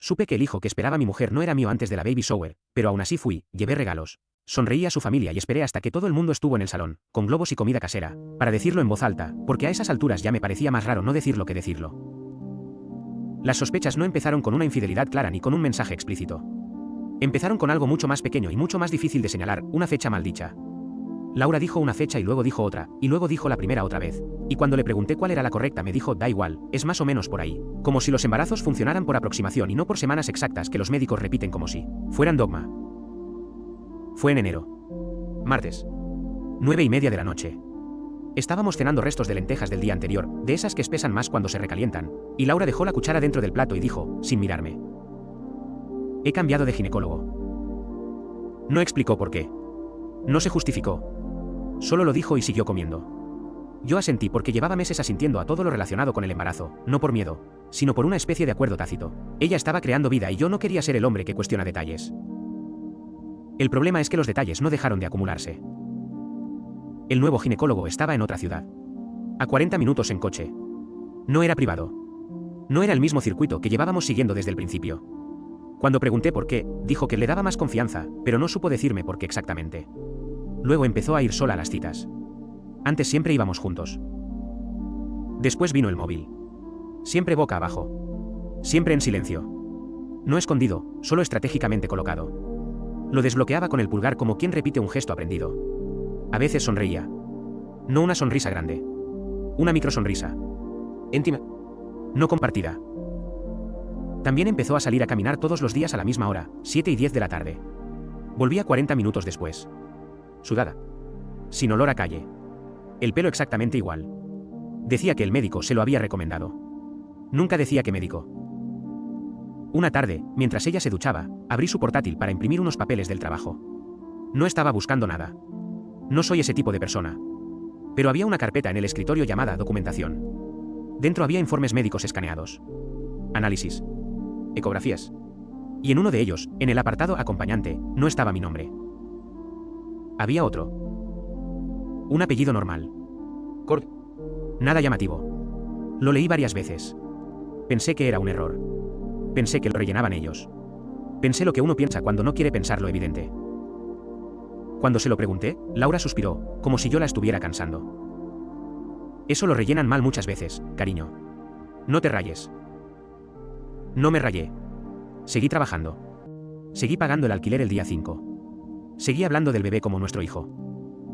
Supe que el hijo que esperaba mi mujer no era mío antes de la baby shower, pero aún así fui, llevé regalos. Sonreí a su familia y esperé hasta que todo el mundo estuvo en el salón, con globos y comida casera, para decirlo en voz alta, porque a esas alturas ya me parecía más raro no decirlo que decirlo. Las sospechas no empezaron con una infidelidad clara ni con un mensaje explícito. Empezaron con algo mucho más pequeño y mucho más difícil de señalar, una fecha maldicha. Laura dijo una fecha y luego dijo otra, y luego dijo la primera otra vez. Y cuando le pregunté cuál era la correcta me dijo, da igual, es más o menos por ahí. Como si los embarazos funcionaran por aproximación y no por semanas exactas que los médicos repiten como si fueran dogma. Fue en enero. Martes. 9:30 de la noche. Estábamos cenando restos de lentejas del día anterior, de esas que espesan más cuando se recalientan, y Laura dejó la cuchara dentro del plato y dijo, sin mirarme: he cambiado de ginecólogo. No explicó por qué. No se justificó. Solo lo dijo y siguió comiendo. Yo asentí porque llevaba meses asintiendo a todo lo relacionado con el embarazo, no por miedo, sino por una especie de acuerdo tácito. Ella estaba creando vida y yo no quería ser el hombre que cuestiona detalles. El problema es que los detalles no dejaron de acumularse. El nuevo ginecólogo estaba en otra ciudad. A 40 minutos en coche. No era privado. No era el mismo circuito que llevábamos siguiendo desde el principio. Cuando pregunté por qué, dijo que le daba más confianza, pero no supo decirme por qué exactamente. Luego empezó a ir sola a las citas. Antes siempre íbamos juntos. Después vino el móvil. Siempre boca abajo. Siempre en silencio. No escondido, solo estratégicamente colocado. Lo desbloqueaba con el pulgar como quien repite un gesto aprendido. A veces sonreía. No una sonrisa grande. Una microsonrisa. Íntima. No compartida. También empezó a salir a caminar todos los días a la misma hora, 7:10 de la tarde. Volvía 40 minutos después. Sudada. Sin olor a calle. El pelo exactamente igual. Decía que el médico se lo había recomendado. Nunca decía qué médico. Una tarde, mientras ella se duchaba, abrí su portátil para imprimir unos papeles del trabajo. No estaba buscando nada. No soy ese tipo de persona. Pero había una carpeta en el escritorio llamada documentación. Dentro había informes médicos escaneados. Análisis. Ecografías. Y en uno de ellos, en el apartado acompañante, no estaba mi nombre. Había otro. Un apellido normal. Cort. Nada llamativo. Lo leí varias veces. Pensé que era un error. Pensé que lo rellenaban ellos. Pensé lo que uno piensa cuando no quiere pensar lo evidente. Cuando se lo pregunté, Laura suspiró, como si yo la estuviera cansando. Eso lo rellenan mal muchas veces, cariño. No te rayes. No me rayé. Seguí trabajando. Seguí pagando el alquiler el día 5. Seguí hablando del bebé como nuestro hijo.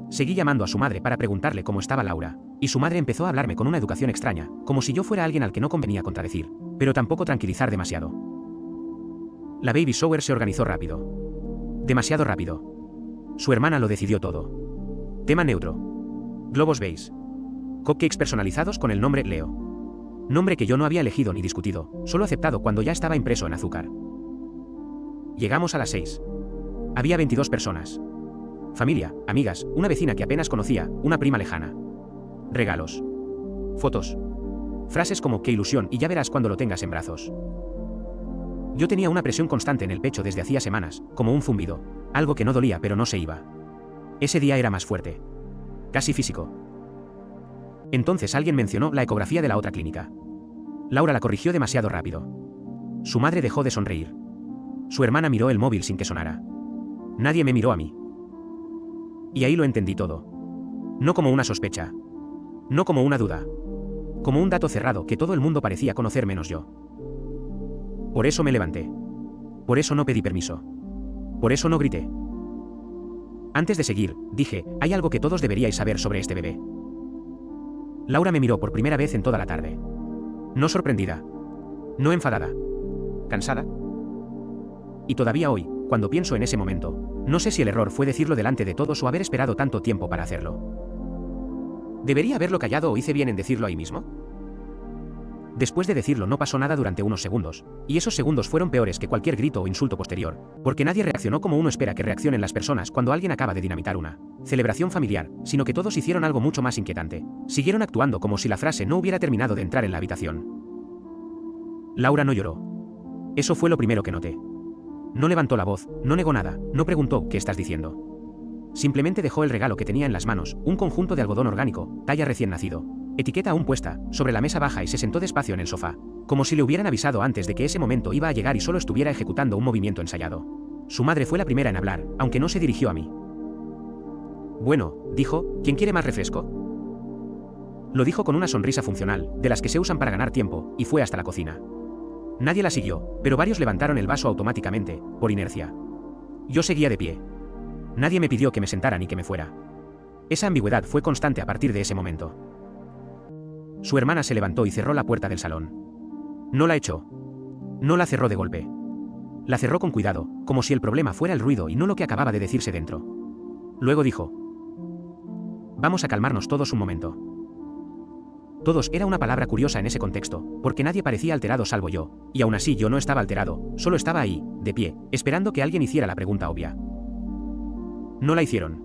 Seguí llamando a su madre para preguntarle cómo estaba Laura, y su madre empezó a hablarme con una educación extraña, como si yo fuera alguien al que no convenía contradecir, pero tampoco tranquilizar demasiado. La baby shower se organizó rápido. Demasiado rápido. Su hermana lo decidió todo. Tema neutro. Globos beige. Cupcakes personalizados con el nombre Leo. Nombre que yo no había elegido ni discutido, solo aceptado cuando ya estaba impreso en azúcar. Llegamos a las 6. Había 22 personas. Familia, amigas, una vecina que apenas conocía, una prima lejana. Regalos. Fotos. Frases como qué ilusión y ya verás cuando lo tengas en brazos. Yo tenía una presión constante en el pecho desde hacía semanas, como un zumbido, algo que no dolía pero no se iba. Ese día era más fuerte. Casi físico. Entonces alguien mencionó la ecografía de la otra clínica. Laura la corrigió demasiado rápido. Su madre dejó de sonreír. Su hermana miró el móvil sin que sonara. Nadie me miró a mí. Y ahí lo entendí todo. No como una sospecha. No como una duda. Como un dato cerrado que todo el mundo parecía conocer menos yo. Por eso me levanté. Por eso no pedí permiso. Por eso no grité. Antes de seguir, dije, hay algo que todos deberíais saber sobre este bebé. Laura me miró por primera vez en toda la tarde. No sorprendida. No enfadada. Cansada. Y todavía hoy, cuando pienso en ese momento, no sé si el error fue decirlo delante de todos o haber esperado tanto tiempo para hacerlo. ¿Debería haberlo callado o hice bien en decirlo ahí mismo? Después de decirlo no pasó nada durante unos segundos, y esos segundos fueron peores que cualquier grito o insulto posterior, porque nadie reaccionó como uno espera que reaccionen las personas cuando alguien acaba de dinamitar una celebración familiar, sino que todos hicieron algo mucho más inquietante. Siguieron actuando como si la frase no hubiera terminado de entrar en la habitación. Laura no lloró. Eso fue lo primero que noté. No levantó la voz, no negó nada, no preguntó ¿qué estás diciendo? Simplemente dejó el regalo que tenía en las manos, un conjunto de algodón orgánico, talla recién nacido. etiqueta aún puesta, sobre la mesa baja y se sentó despacio en el sofá, como si le hubieran avisado antes de que ese momento iba a llegar y solo estuviera ejecutando un movimiento ensayado. Su madre fue la primera en hablar, aunque no se dirigió a mí. Bueno, dijo, ¿quién quiere más refresco? Lo dijo con una sonrisa funcional, de las que se usan para ganar tiempo, y fue hasta la cocina. Nadie la siguió, pero varios levantaron el vaso automáticamente, por inercia. Yo seguía de pie. Nadie me pidió que me sentara ni que me fuera. Esa ambigüedad fue constante a partir de ese momento. Su hermana se levantó y cerró la puerta del salón. No la echó. No la cerró de golpe. La cerró con cuidado, como si el problema fuera el ruido y no lo que acababa de decirse dentro. Luego dijo: vamos a calmarnos todos un momento. Todos era una palabra curiosa en ese contexto, porque nadie parecía alterado salvo yo, y aún así yo no estaba alterado, solo estaba ahí, de pie, esperando que alguien hiciera la pregunta obvia. No la hicieron.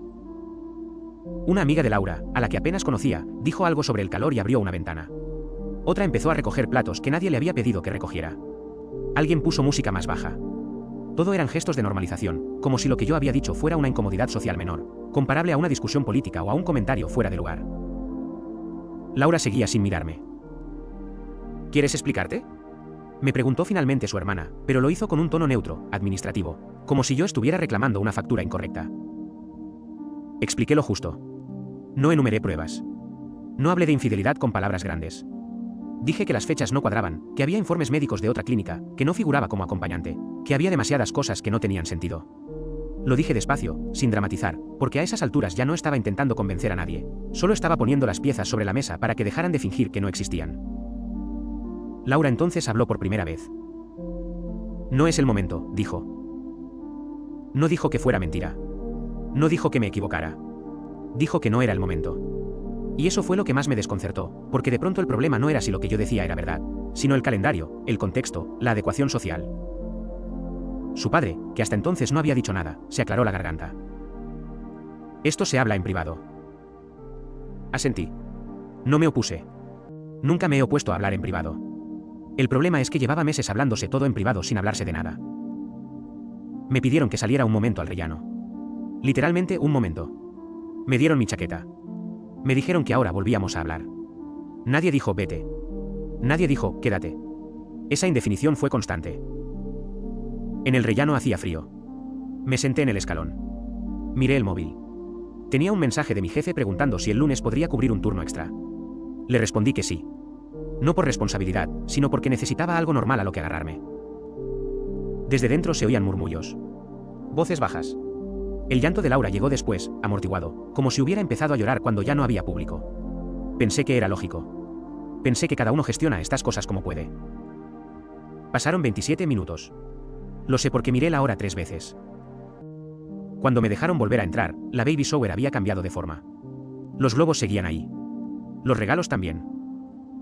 Una amiga de Laura, a la que apenas conocía, dijo algo sobre el calor y abrió una ventana. Otra empezó a recoger platos que nadie le había pedido que recogiera. Alguien puso música más baja. Todo eran gestos de normalización, como si lo que yo había dicho fuera una incomodidad social menor, comparable a una discusión política o a un comentario fuera de lugar. Laura seguía sin mirarme. ¿Quieres explicarte?, me preguntó finalmente su hermana, pero lo hizo con un tono neutro, administrativo, como si yo estuviera reclamando una factura incorrecta. Expliqué lo justo. No enumeré pruebas. No hablé de infidelidad con palabras grandes. Dije que las fechas no cuadraban, que había informes médicos de otra clínica, que no figuraba como acompañante, que había demasiadas cosas que no tenían sentido. Lo dije despacio, sin dramatizar, porque a esas alturas ya no estaba intentando convencer a nadie, solo estaba poniendo las piezas sobre la mesa para que dejaran de fingir que no existían. Laura entonces habló por primera vez. No es el momento, dijo. No dijo que fuera mentira. No dijo que me equivocara. Dijo que no era el momento. Y eso fue lo que más me desconcertó, porque de pronto el problema no era si lo que yo decía era verdad, sino el calendario, el contexto, la adecuación social. Su padre, que hasta entonces no había dicho nada, se aclaró la garganta. Esto se habla en privado. Asentí. No me opuse. Nunca me he opuesto a hablar en privado. El problema es que llevaba meses hablándose todo en privado sin hablarse de nada. Me pidieron que saliera un momento al rellano. Literalmente un momento. Me dieron mi chaqueta. Me dijeron que ahora volvíamos a hablar. Nadie dijo vete. Nadie dijo quédate. Esa indefinición fue constante. En el rellano hacía frío. Me senté en el escalón. Miré el móvil. Tenía un mensaje de mi jefe preguntando si el lunes podría cubrir un turno extra. Le respondí que sí. No por responsabilidad, sino porque necesitaba algo normal a lo que agarrarme. Desde dentro se oían murmullos. Voces bajas. El llanto de Laura llegó después, amortiguado, como si hubiera empezado a llorar cuando ya no había público. Pensé que era lógico. Pensé que cada uno gestiona estas cosas como puede. Pasaron 27 minutos. Lo sé porque miré la hora 3 veces. Cuando me dejaron volver a entrar, la baby shower había cambiado de forma. Los globos seguían ahí. Los regalos también.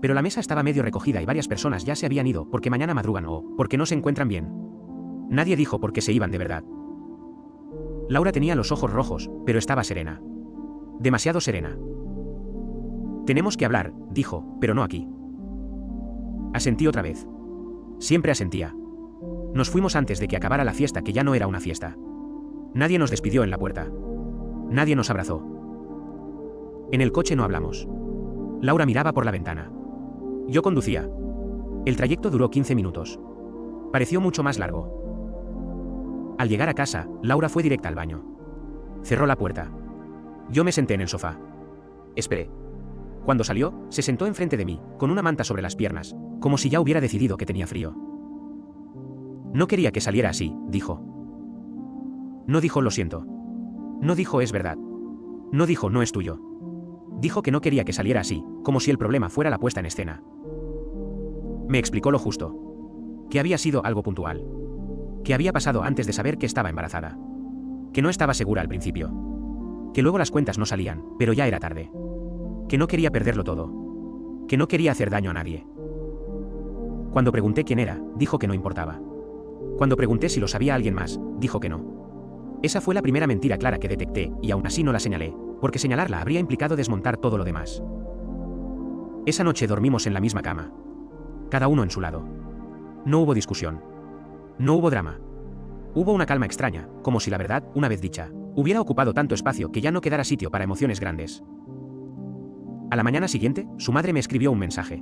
Pero la mesa estaba medio recogida y varias personas ya se habían ido porque mañana madrugan o porque no se encuentran bien. Nadie dijo por qué se iban de verdad. Laura tenía los ojos rojos, pero estaba serena. Demasiado serena. Tenemos que hablar, dijo, pero no aquí. Asentí otra vez. Siempre asentía. Nos fuimos antes de que acabara la fiesta, que ya no era una fiesta. Nadie nos despidió en la puerta. Nadie nos abrazó. En el coche no hablamos. Laura miraba por la ventana. Yo conducía. El trayecto duró 15 minutos. Pareció mucho más largo. Al llegar a casa, Laura fue directa al baño. Cerró la puerta. Yo me senté en el sofá. Esperé. Cuando salió, se sentó enfrente de mí, con una manta sobre las piernas, como si ya hubiera decidido que tenía frío. No quería que saliera así, dijo. No dijo lo siento. No dijo es verdad. No dijo no es tuyo. Dijo que no quería que saliera así, como si el problema fuera la puesta en escena. Me explicó lo justo. Que había sido algo puntual. Que había pasado antes de saber que estaba embarazada. Que no estaba segura al principio. Que luego las cuentas no salían, pero ya era tarde. Que no quería perderlo todo. Que no quería hacer daño a nadie. Cuando pregunté quién era, dijo que no importaba. Cuando pregunté si lo sabía alguien más, dijo que no. Esa fue la primera mentira clara que detecté, y aún así no la señalé, porque señalarla habría implicado desmontar todo lo demás. Esa noche dormimos en la misma cama. Cada uno en su lado. No hubo discusión. No hubo drama. Hubo una calma extraña, como si la verdad, una vez dicha, hubiera ocupado tanto espacio que ya no quedara sitio para emociones grandes. A la mañana siguiente, su madre me escribió un mensaje.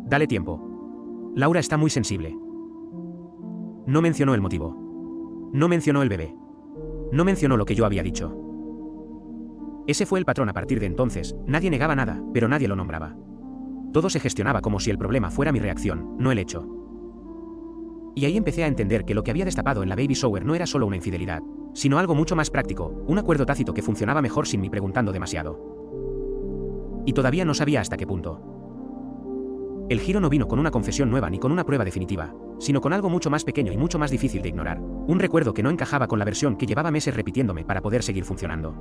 Dale tiempo. Laura está muy sensible. No mencionó el motivo. No mencionó el bebé. No mencionó lo que yo había dicho. Ese fue el patrón a partir de entonces, nadie negaba nada, pero nadie lo nombraba. Todo se gestionaba como si el problema fuera mi reacción, no el hecho. Y ahí empecé a entender que lo que había destapado en la baby shower no era solo una infidelidad, sino algo mucho más práctico, un acuerdo tácito que funcionaba mejor sin mí preguntando demasiado. Y todavía no sabía hasta qué punto. El giro no vino con una confesión nueva ni con una prueba definitiva, sino con algo mucho más pequeño y mucho más difícil de ignorar, un recuerdo que no encajaba con la versión que llevaba meses repitiéndome para poder seguir funcionando.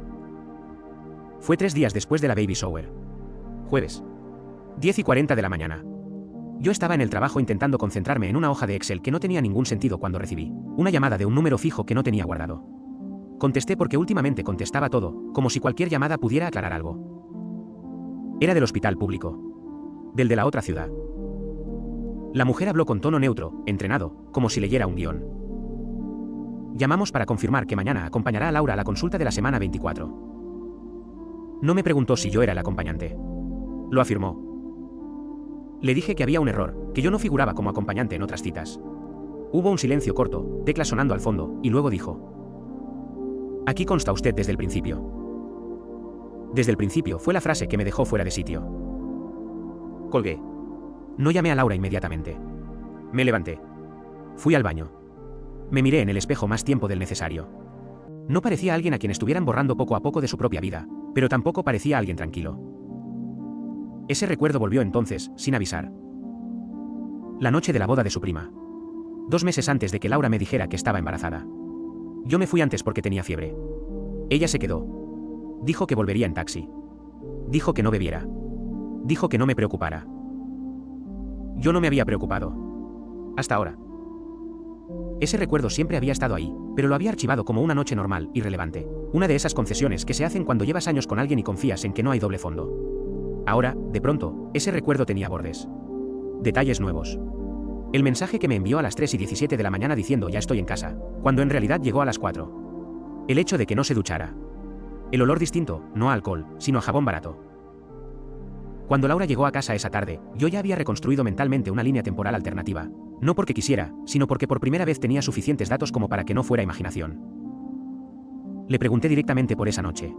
Fue 3 días después de la baby shower. Jueves. 10:40 de la mañana. Yo estaba en el trabajo intentando concentrarme en una hoja de Excel que no tenía ningún sentido cuando recibí una llamada de un número fijo que no tenía guardado. Contesté porque últimamente contestaba todo, como si cualquier llamada pudiera aclarar algo. Era del hospital público. Del de la otra ciudad. La mujer habló con tono neutro, entrenado, como si leyera un guión. Llamamos para confirmar que mañana acompañará a Laura a la consulta de la semana 24. No me preguntó si yo era el acompañante. Lo afirmó. Le dije que había un error, que yo no figuraba como acompañante en otras citas. Hubo un silencio corto, teclas sonando al fondo, y luego dijo: Aquí consta usted desde el principio. Desde el principio fue la frase que me dejó fuera de sitio. Colgué. No llamé a Laura inmediatamente. Me levanté. Fui al baño. Me miré en el espejo más tiempo del necesario. No parecía alguien a quien estuvieran borrando poco a poco de su propia vida, pero tampoco parecía alguien tranquilo. Ese recuerdo volvió entonces, sin avisar. La noche de la boda de su prima. 2 meses antes de que Laura me dijera que estaba embarazada. Yo me fui antes porque tenía fiebre. Ella se quedó. Dijo que volvería en taxi. Dijo que no bebiera. Dijo que no me preocupara. Yo no me había preocupado. Hasta ahora. Ese recuerdo siempre había estado ahí, pero lo había archivado como una noche normal, irrelevante. Una de esas concesiones que se hacen cuando llevas años con alguien y confías en que no hay doble fondo. Ahora, de pronto, ese recuerdo tenía bordes. Detalles nuevos. El mensaje que me envió a las 3:17 de la mañana diciendo ya estoy en casa, cuando en realidad llegó a las 4. El hecho de que no se duchara. El olor distinto, no a alcohol, sino a jabón barato. Cuando Laura llegó a casa esa tarde, yo ya había reconstruido mentalmente una línea temporal alternativa. No porque quisiera, sino porque por primera vez tenía suficientes datos como para que no fuera imaginación. Le pregunté directamente por esa noche.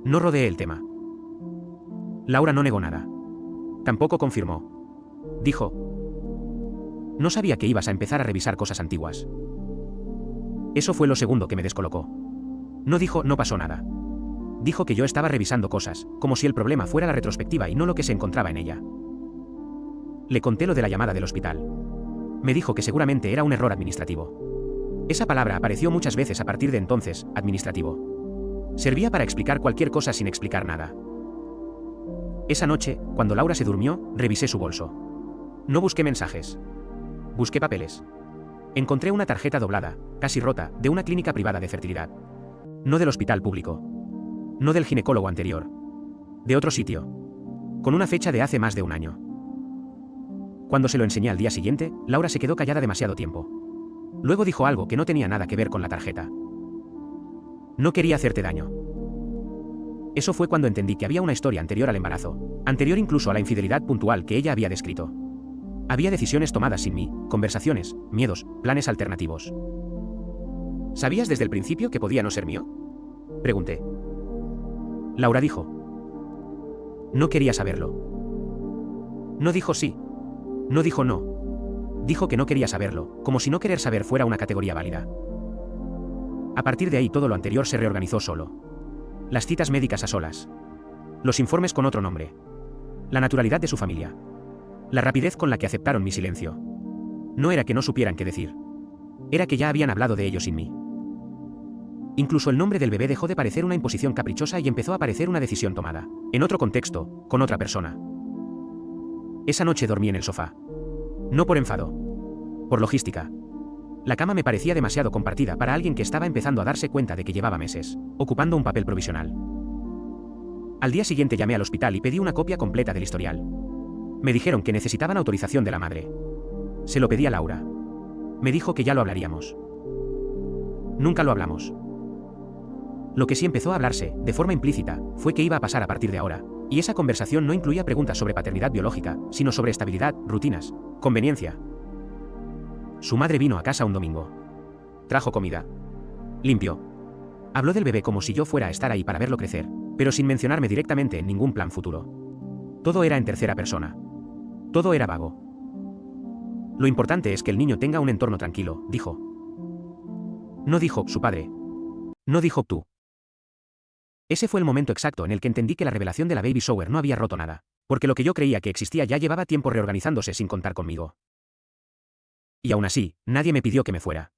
No rodeé el tema. Laura no negó nada. Tampoco confirmó. Dijo: no sabía que ibas a empezar a revisar cosas antiguas. Eso fue lo segundo que me descolocó. No dijo no pasó nada. Dijo que yo estaba revisando cosas, como si el problema fuera la retrospectiva y no lo que se encontraba en ella. Le conté lo de la llamada del hospital. Me dijo que seguramente era un error administrativo. Esa palabra apareció muchas veces a partir de entonces, administrativo. Servía para explicar cualquier cosa sin explicar nada. Esa noche, cuando Laura se durmió, revisé su bolso. No busqué mensajes. Busqué papeles. Encontré una tarjeta doblada, casi rota, de una clínica privada de fertilidad. No del hospital público. No del ginecólogo anterior. De otro sitio. Con una fecha de hace más de un año. Cuando se lo enseñé al día siguiente, Laura se quedó callada demasiado tiempo. Luego dijo algo que no tenía nada que ver con la tarjeta. No quería hacerte daño. Eso fue cuando entendí que había una historia anterior al embarazo, anterior incluso a la infidelidad puntual que ella había descrito. Había decisiones tomadas sin mí, conversaciones, miedos, planes alternativos. ¿Sabías desde el principio que podía no ser mío? Pregunté. Laura dijo. No quería saberlo. No dijo sí. No dijo no. Dijo que no quería saberlo, como si no querer saber fuera una categoría válida. A partir de ahí todo lo anterior se reorganizó solo. Las citas médicas a solas. Los informes con otro nombre. La naturalidad de su familia. La rapidez con la que aceptaron mi silencio. No era que no supieran qué decir. Era que ya habían hablado de ello sin mí. Incluso el nombre del bebé dejó de parecer una imposición caprichosa y empezó a parecer una decisión tomada. En otro contexto, con otra persona. Esa noche dormí en el sofá. No por enfado. Por logística. La cama me parecía demasiado compartida para alguien que estaba empezando a darse cuenta de que llevaba meses, ocupando un papel provisional. Al día siguiente llamé al hospital y pedí una copia completa del historial. Me dijeron que necesitaban autorización de la madre. Se lo pedí a Laura. Me dijo que ya lo hablaríamos. Nunca lo hablamos. Lo que sí empezó a hablarse, de forma implícita, fue qué iba a pasar a partir de ahora, Y esa conversación no incluía preguntas sobre paternidad biológica, sino sobre estabilidad, rutinas, conveniencia. Su madre vino a casa un domingo. Trajo comida. Limpió. Habló del bebé como si yo fuera a estar ahí para verlo crecer, pero sin mencionarme directamente en ningún plan futuro. Todo era en tercera persona. Todo era vago. Lo importante es que el niño tenga un entorno tranquilo, dijo. No dijo, su padre. No dijo, tú. Ese fue el momento exacto en el que entendí que la revelación de la baby shower no había roto nada, porque lo que yo creía que existía ya llevaba tiempo reorganizándose sin contar conmigo. Y aún así, nadie me pidió que me fuera.